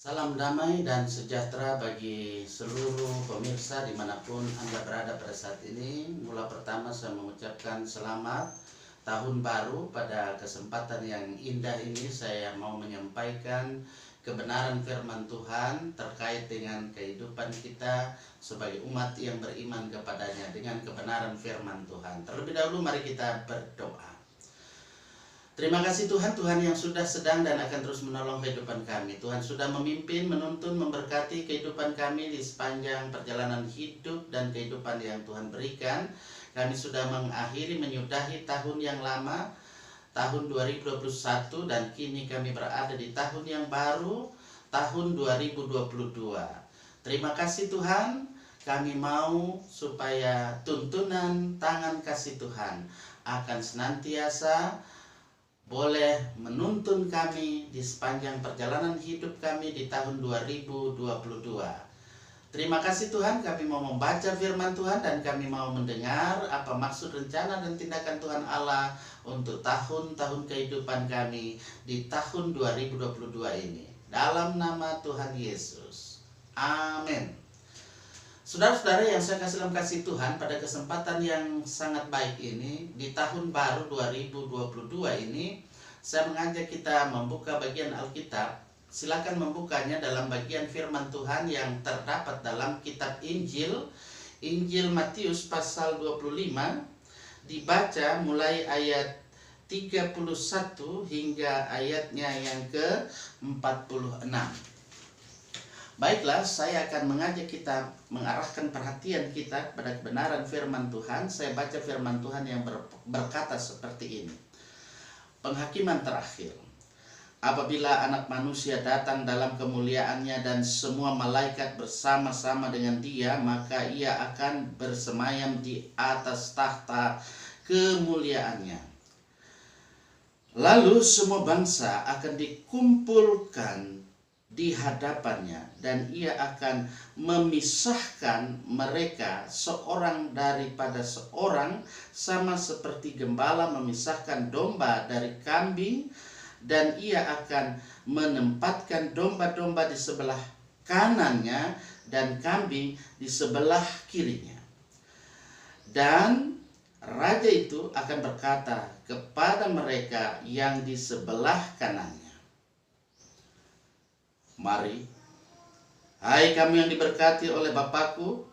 Salam damai dan sejahtera bagi seluruh pemirsa dimanapun Anda berada pada saat ini. Mula pertama saya mengucapkan selamat tahun baru. Pada kesempatan yang indah ini saya mau menyampaikan kebenaran firman Tuhan terkait dengan kehidupan kita sebagai umat yang beriman kepadanya dengan kebenaran firman Tuhan. Terlebih dahulu mari kita berdoa. Terima kasih Tuhan, Tuhan yang sudah sedang dan akan terus menolong kehidupan kami. Tuhan sudah memimpin, menuntun, memberkati kehidupan kami di sepanjang perjalanan hidup dan kehidupan yang Tuhan berikan. Kami sudah mengakhiri, menyudahi tahun yang lama, tahun 2021, dan kini kami berada di tahun yang baru, tahun 2022. Terima kasih Tuhan, kami mau supaya tuntunan tangan kasih Tuhan akan senantiasa boleh menuntun kami di sepanjang perjalanan hidup kami di tahun 2022. Terima kasih Tuhan, kami mau membaca firman Tuhan dan kami mau mendengar apa maksud rencana dan tindakan Tuhan Allah untuk tahun-tahun kehidupan kami di tahun 2022 ini. Dalam nama Tuhan Yesus. Amin. Saudara-saudara yang saya kasih dalam kasih Tuhan, pada kesempatan yang sangat baik ini, di tahun baru 2022 ini, saya mengajak kita membuka bagian Alkitab. Silakan membukanya dalam bagian firman Tuhan yang terdapat dalam kitab Injil Matius pasal 25, dibaca mulai ayat 31 hingga ayatnya yang ke-46. Baiklah, saya akan mengajak kita mengarahkan perhatian kita pada kebenaran firman Tuhan. Saya baca firman Tuhan yang berkata seperti ini. Penghakiman terakhir. Apabila anak manusia datang dalam kemuliaannya dan semua malaikat bersama-sama dengan dia, maka ia akan bersemayam di atas tahta kemuliaannya. Lalu semua bangsa akan dikumpulkan di hadapannya dan ia akan memisahkan mereka seorang daripada seorang, sama seperti gembala memisahkan domba dari kambing, dan ia akan menempatkan domba-domba di sebelah kanannya dan kambing di sebelah kirinya. Dan raja itu akan berkata kepada mereka yang di sebelah kanannya, "Mari, hai kamu yang diberkati oleh Bapakku,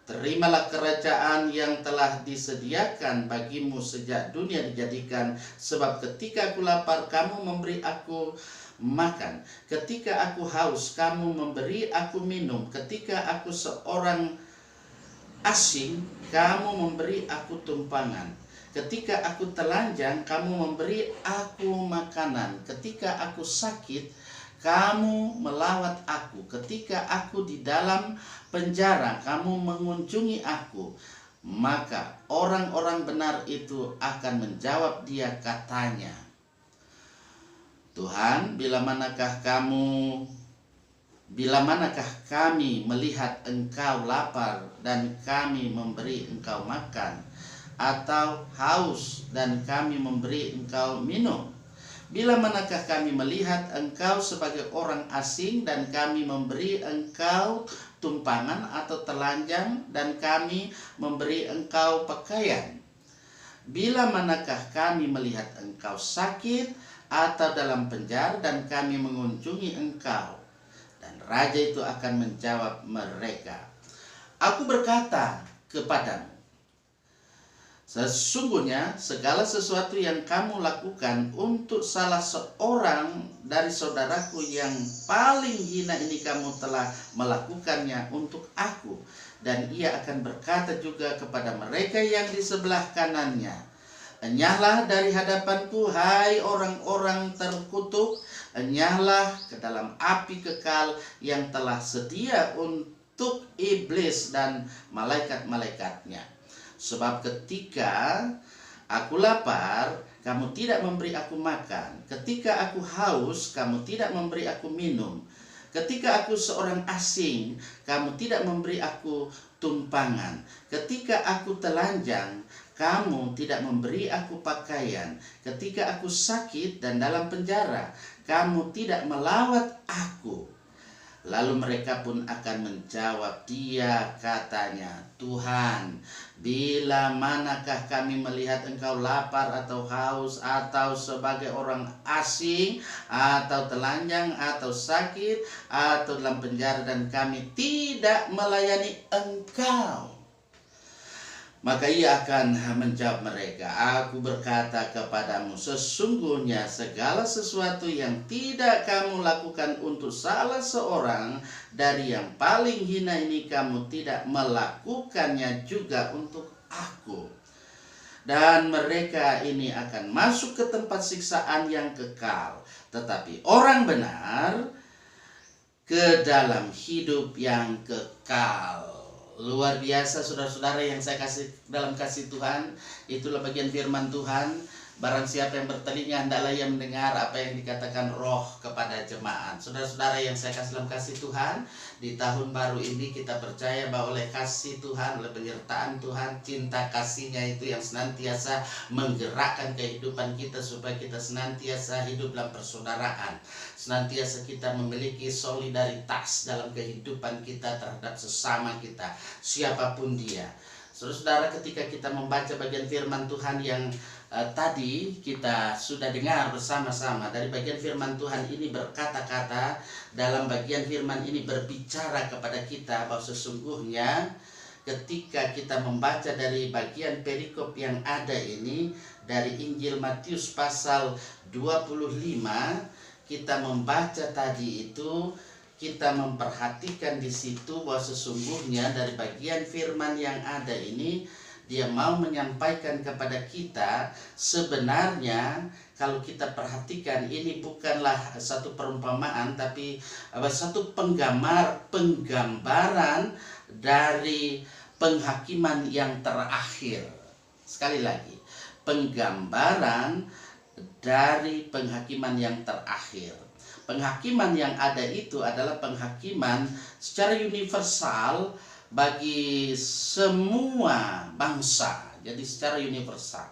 terimalah kerajaan yang telah disediakan bagimu sejak dunia dijadikan. Sebab ketika aku lapar, kamu memberi aku makan. Ketika aku haus, kamu memberi aku minum. Ketika aku seorang asing, kamu memberi aku tumpangan. Ketika aku telanjang, kamu memberi aku makanan. Ketika aku sakit, kamu melawat aku. Ketika aku di dalam penjara, kamu mengunjungi aku." Maka orang-orang benar itu akan menjawab dia katanya, "Tuhan, bila manakah kami melihat engkau lapar dan kami memberi engkau makan, atau haus dan kami memberi engkau minum? Bila manakah kami melihat engkau sebagai orang asing dan kami memberi engkau tumpangan, atau telanjang dan kami memberi engkau pakaian? Bila manakah kami melihat engkau sakit atau dalam penjara dan kami mengunjungi engkau?" Dan raja itu akan menjawab mereka, "Aku berkata kepadamu, sesungguhnya segala sesuatu yang kamu lakukan untuk salah seorang dari saudaraku yang paling hina ini, kamu telah melakukannya untuk aku." Dan ia akan berkata juga kepada mereka yang di sebelah kanannya, "Enyahlah dari hadapanku, hai orang-orang terkutuk, enyahlah ke dalam api kekal yang telah sedia untuk iblis dan malaikat-malaikatnya. Sebab ketika aku lapar, kamu tidak memberi aku makan. Ketika aku haus, kamu tidak memberi aku minum. Ketika aku seorang asing, kamu tidak memberi aku tumpangan. Ketika aku telanjang, kamu tidak memberi aku pakaian. Ketika aku sakit dan dalam penjara, kamu tidak melawat aku." Lalu mereka pun akan menjawab, dia katanya, Tuhan, bila manakah kami melihat engkau lapar atau haus, atau sebagai orang asing, atau telanjang, atau sakit, atau dalam penjara, dan kami tidak melayani engkau? Maka ia akan menjawab mereka, aku berkata kepadamu, sesungguhnya segala sesuatu yang tidak kamu lakukan untuk salah seorang dari yang paling hina ini, kamu tidak melakukannya juga untuk aku. Dan mereka ini akan masuk ke tempat siksaan yang kekal, tetapi orang benar ke dalam hidup yang kekal. Luar biasa saudara-saudara yang saya kasih dalam kasih Tuhan. Itulah bagian firman Tuhan. Barang siapa yang bertelinga, hendaklah ia mendengar apa yang dikatakan Roh kepada jemaat. Saudara-saudara yang saya kasih dalam kasih Tuhan, di tahun baru ini kita percaya bahwa oleh kasih Tuhan, oleh penyertaan Tuhan, cinta kasihnya itu yang senantiasa menggerakkan kehidupan kita, supaya kita senantiasa hidup dalam persaudaraan, senantiasa kita memiliki solidaritas dalam kehidupan kita terhadap sesama kita, siapapun dia. Saudara-saudara, ketika kita membaca bagian firman Tuhan yang tadi kita sudah dengar bersama-sama, dari bagian firman Tuhan ini berkata-kata, dalam bagian firman ini berbicara kepada kita bahwa sesungguhnya ketika kita membaca dari bagian perikop yang ada ini, dari Injil Matius pasal 25, kita membaca tadi itu, kita memperhatikan di situ bahwa sesungguhnya dari bagian firman yang ada ini, dia mau menyampaikan kepada kita, sebenarnya kalau kita perhatikan ini bukanlah satu perumpamaan, tapi satu penggambaran dari penghakiman yang terakhir. Sekali lagi, penggambaran dari penghakiman yang terakhir. Penghakiman yang ada itu adalah penghakiman secara universal bagi semua bangsa. Jadi secara universal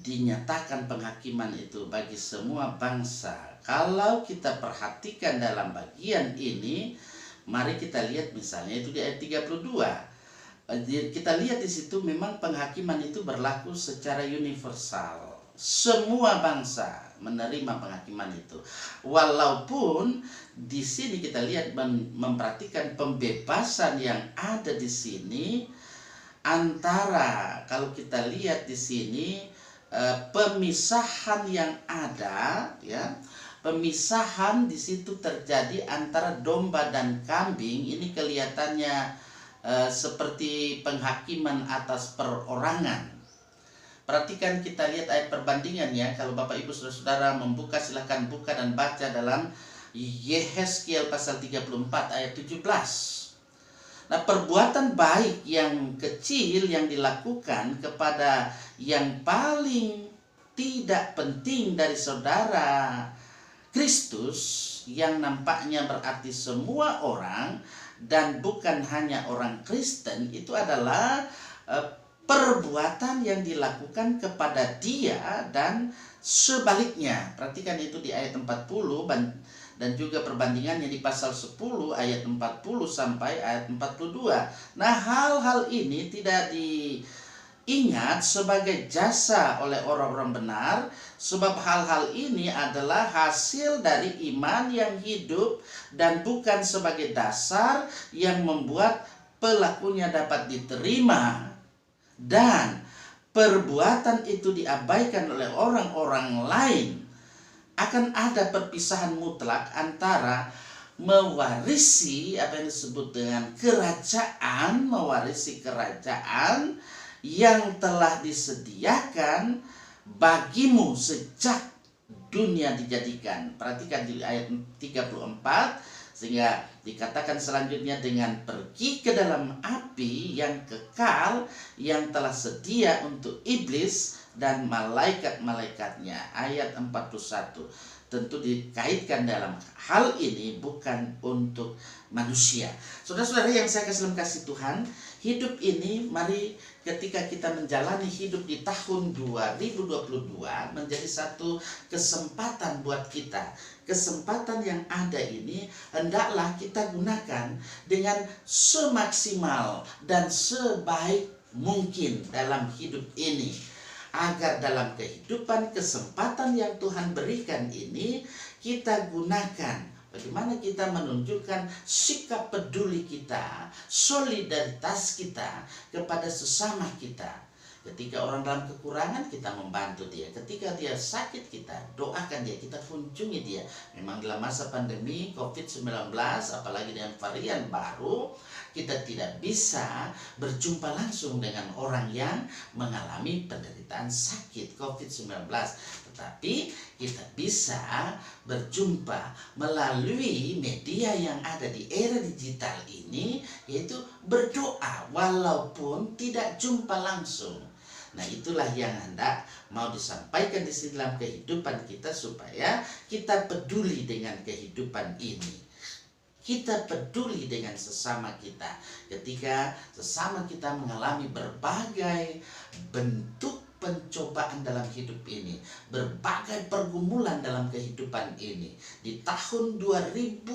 dinyatakan penghakiman itu bagi semua bangsa. Kalau kita perhatikan dalam bagian ini, mari kita lihat misalnya itu di ayat 32. Kita lihat di situ memang penghakiman itu berlaku secara universal. Semua bangsa menerima penghakiman itu. Walaupun di sini kita lihat memperhatikan pembebasan yang ada di sini, antara kalau kita lihat di sini pemisahan yang ada, ya, pemisahan di situ terjadi antara domba dan kambing. Ini kelihatannya seperti penghakiman atas perorangan. Perhatikan, kita lihat ayat perbandingannya. Kalau Bapak Ibu Saudara membuka, silahkan buka dan baca dalam Yehezkiel pasal 34 ayat 17. Nah, perbuatan baik yang kecil yang dilakukan kepada yang paling tidak penting dari saudara Kristus, yang nampaknya berarti semua orang dan bukan hanya orang Kristen, itu adalah perbuatan yang dilakukan kepada dia dan sebaliknya. Perhatikan itu di ayat 40 dan juga perbandingannya di pasal 10 ayat 40 sampai ayat 42. Nah, hal-hal ini tidak diingat sebagai jasa oleh orang-orang benar, sebab hal-hal ini adalah hasil dari iman yang hidup dan bukan sebagai dasar yang membuat pelakunya dapat diterima. Dan perbuatan itu diabaikan oleh orang-orang lain, akan ada perpisahan mutlak antara mewarisi apa yang disebut dengan kerajaan, mewarisi kerajaan yang telah disediakan bagimu sejak dunia dijadikan. Perhatikan di ayat 34, sehingga dikatakan selanjutnya, dengan pergi ke dalam api yang kekal yang telah sedia untuk iblis dan malaikat-malaikatnya. Ayat 41. tentu dikaitkan dalam hal ini bukan untuk manusia. Saudara-saudara yang saya kasih Tuhan, hidup ini mari ketika kita menjalani hidup di tahun 2022 menjadi satu kesempatan buat kita. Kesempatan yang ada ini hendaklah kita gunakan dengan semaksimal dan sebaik mungkin dalam hidup ini, agar dalam kehidupan kesempatan yang Tuhan berikan ini kita gunakan. Bagaimana kita menunjukkan sikap peduli kita, solidaritas kita kepada sesama kita. Ketika orang dalam kekurangan, kita membantu dia. Ketika dia sakit, kita doakan dia, kita kunjungi dia. Memang dalam masa pandemi COVID-19, apalagi dengan varian baru, kita tidak bisa berjumpa langsung dengan orang yang mengalami penderitaan sakit COVID-19. Tetapi kita bisa berjumpa melalui media yang ada di era digital ini, yaitu berdoa walaupun tidak jumpa langsung. Nah, itulah yang hendak mau disampaikan di sini dalam kehidupan kita, supaya kita peduli dengan kehidupan ini. Kita peduli dengan sesama kita ketika sesama kita mengalami berbagai bentuk pencobaan dalam hidup ini, berbagai pergumulan dalam kehidupan ini. Di tahun 2021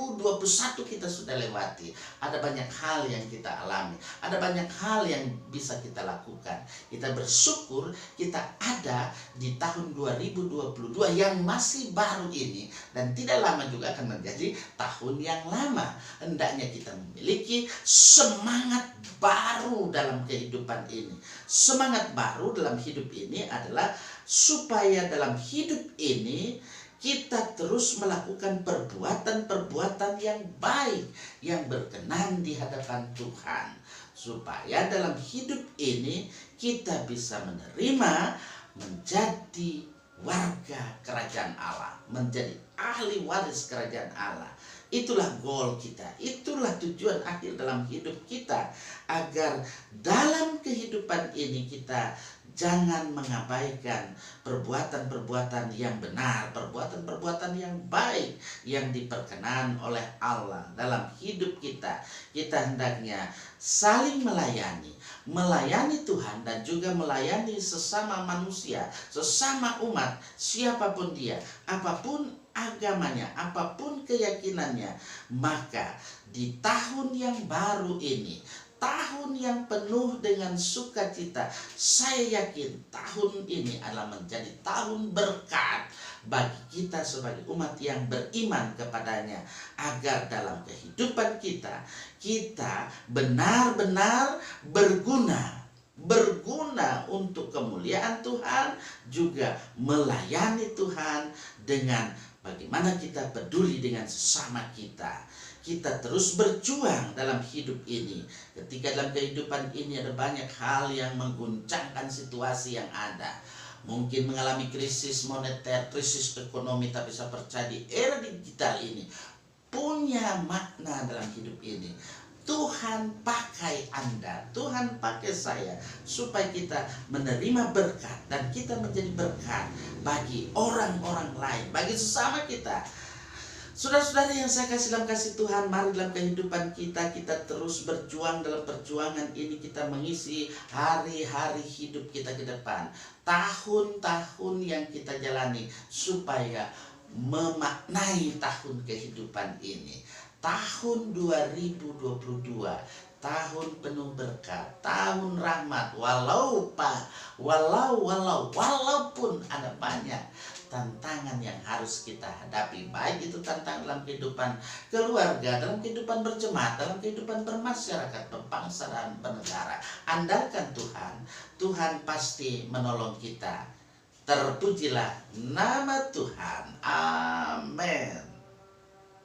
kita sudah lewati. Ada banyak hal yang kita alami, ada banyak hal yang bisa kita lakukan. Kita bersyukur kita ada di tahun 2022 yang masih baru ini, dan tidak lama juga akan menjadi tahun yang lama. Hendaknya kita memiliki semangat baru dalam kehidupan ini. Semangat baru dalam hidup ini adalah supaya dalam hidup ini kita terus melakukan perbuatan-perbuatan yang baik, yang berkenan di hadapan Tuhan, supaya dalam hidup ini kita bisa menerima menjadi warga kerajaan Allah, menjadi ahli waris kerajaan Allah. Itulah goal kita, itulah tujuan akhir dalam hidup kita, agar dalam kehidupan ini kita jangan mengabaikan perbuatan-perbuatan yang benar, perbuatan-perbuatan yang baik, yang diperkenan oleh Allah dalam hidup kita. Kita hendaknya saling melayani Tuhan, dan juga melayani sesama manusia, sesama umat, siapapun dia, apapun agamanya, apapun keyakinannya. Maka di tahun yang baru ini, tahun yang penuh dengan sukacita, saya yakin tahun ini adalah menjadi tahun berkat bagi kita sebagai umat yang beriman kepadanya, agar dalam kehidupan kita, kita benar-benar berguna untuk kemuliaan Tuhan, juga melayani Tuhan dengan bagaimana kita peduli dengan sesama kita. Kita terus berjuang dalam hidup ini. Ketika dalam kehidupan ini ada banyak hal yang mengguncangkan situasi yang ada. Mungkin mengalami krisis moneter, krisis ekonomi, tapi saya percaya di era digital ini punya makna dalam hidup ini. Tuhan pakai Anda, Tuhan pakai saya, supaya kita menerima berkat, dan kita menjadi berkat bagi orang-orang lain, bagi sesama kita. Saudara-saudara yang saya kasih dalam kasih Tuhan, mari dalam kehidupan kita terus berjuang. Dalam perjuangan ini kita mengisi hari-hari hidup kita ke depan, tahun-tahun yang kita jalani, supaya memaknai tahun kehidupan ini. Tahun 2022, tahun penuh berkat, tahun rahmat, walaupun ada banyak tantangan yang harus kita hadapi, baik itu tantangan dalam kehidupan keluarga, dalam kehidupan berjemaat, dalam kehidupan bermasyarakat, berbangsa dan bernegara. Andalkan Tuhan, Tuhan pasti menolong kita. Terpujilah nama Tuhan. Amin.